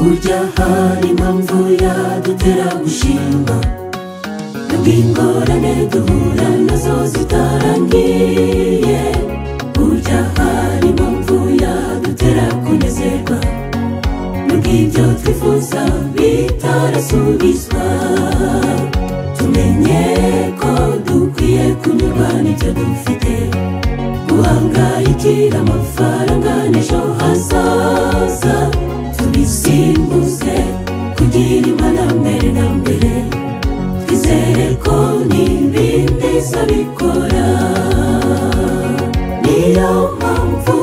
burya hari impamvu yadutera gushima, nubwo ingorane duhura nazo zitarangiye. Burya hari impamvu yadutera kunezerwa, nubwo ibyo twifuza bitarasubizwa. Tumenye ko dukwiye kunyurwa n'ibyo dufite, guhangayikira amafaranga n'ejo hazaza tubisimbuze kugira Imana mbere na mbere. Twizere ko n'ibindi izabikora. Niyo mpamvu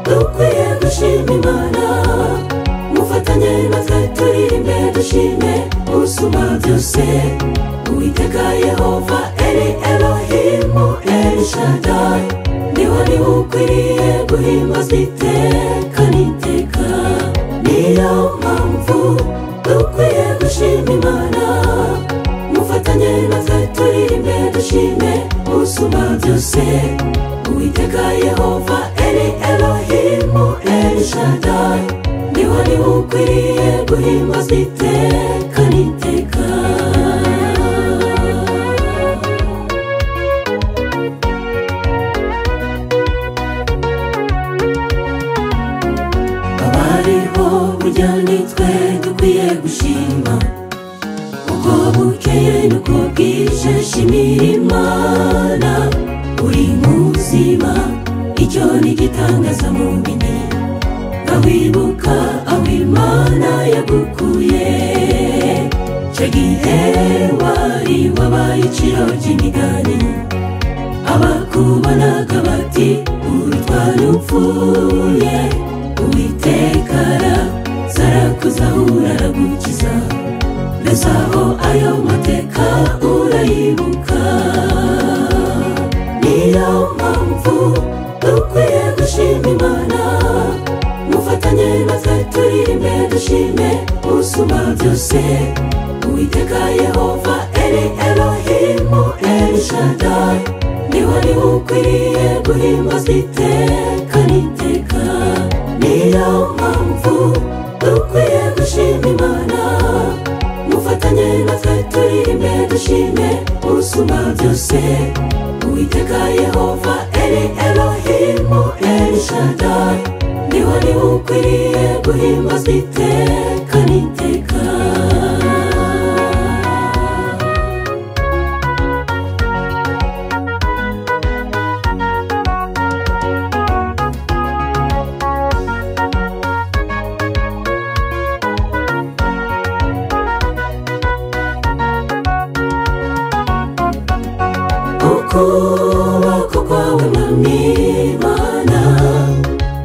dukwiye gushima Imana, mufatanye natwe turirimbe dushime usumba byose. Uwiteka Yehova Eli Elohimu El Shaddai, niwe ukwiriye guhimbazwa iteka n'iteka. Niyo mpamvu dukwiye gushima Imana, mufatanye natwe turirimbe dushime usumba byose. Uwiteka Yehova Eli Elohimu El Shaddai, niwe ukwiriye guhimbazwa iteka n'iteka. Abariho burya nitwe dukwiye gushima, uko bukeye nuko bwije shimira Imana. Uri muzima, icyo ni igitangaza mu bindi, wibuka aho Imana yagukuye. Cyo gihe wari wabaye iciro ry'imigani, abakubonaga bati urutwara upfuye. Uwiteka arazakuzahura aragukiza, mbese aho ayo mateka urayibuka. Niyo mpamvu dukwiye gushima Imana, mufatanye natwe turirimbe dushime usumba byose. Uwiteka Yehova Eli Elohimu El Shaddai, niwe ukwiriye guhimbazwa iteka n'iteka. Niyo mpamvu dukwiye gushima Imana, mufatanye natwe turirimbe dushime usumba byose. Uwiteka Yehova Eli Elohimu El Shaddai, niwe ukwiriye guhimbazwa iteka n'iteka. Ukuboko kwawe Mwami Imana,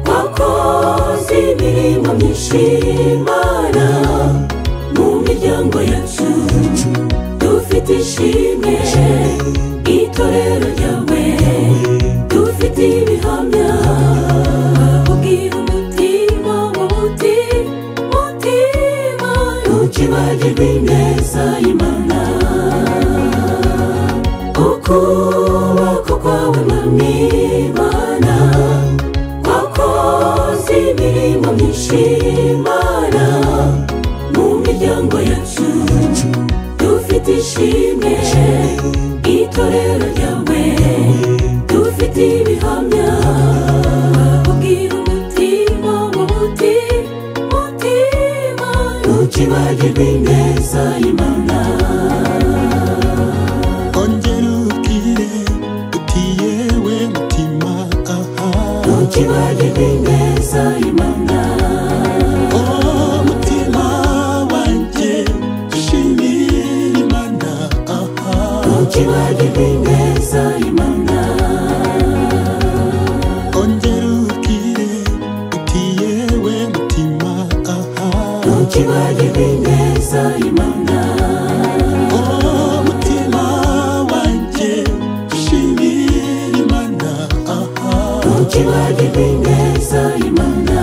wakoze imirimo myinshi Imana. Mu miryango yacu dufite ishimwe, itorero ryawe dufite ibihamya. Ubwira umutima mutima, ntukibagirwe ineza y'Imana. Ukuboko kwawe Mwami Imana, wakoze imirimo myinshi Imana. Mu miryango yacu dufite ishimwe, itorero ryawe dufite ibihamya. Ubwira umutima ntukibagirwe ineza y'Imana. Ntukibagirwe ineza y'Imana. Umutima wanjye ushimira Imana. Ntukibagirwe ineza y'Imana. Ongera ubwire uti yewe mutima. Ntukibagirwe ineza y'Imana. Umutima wanjye ushimira Imana. Ntukibagirwe ineza y'Imana.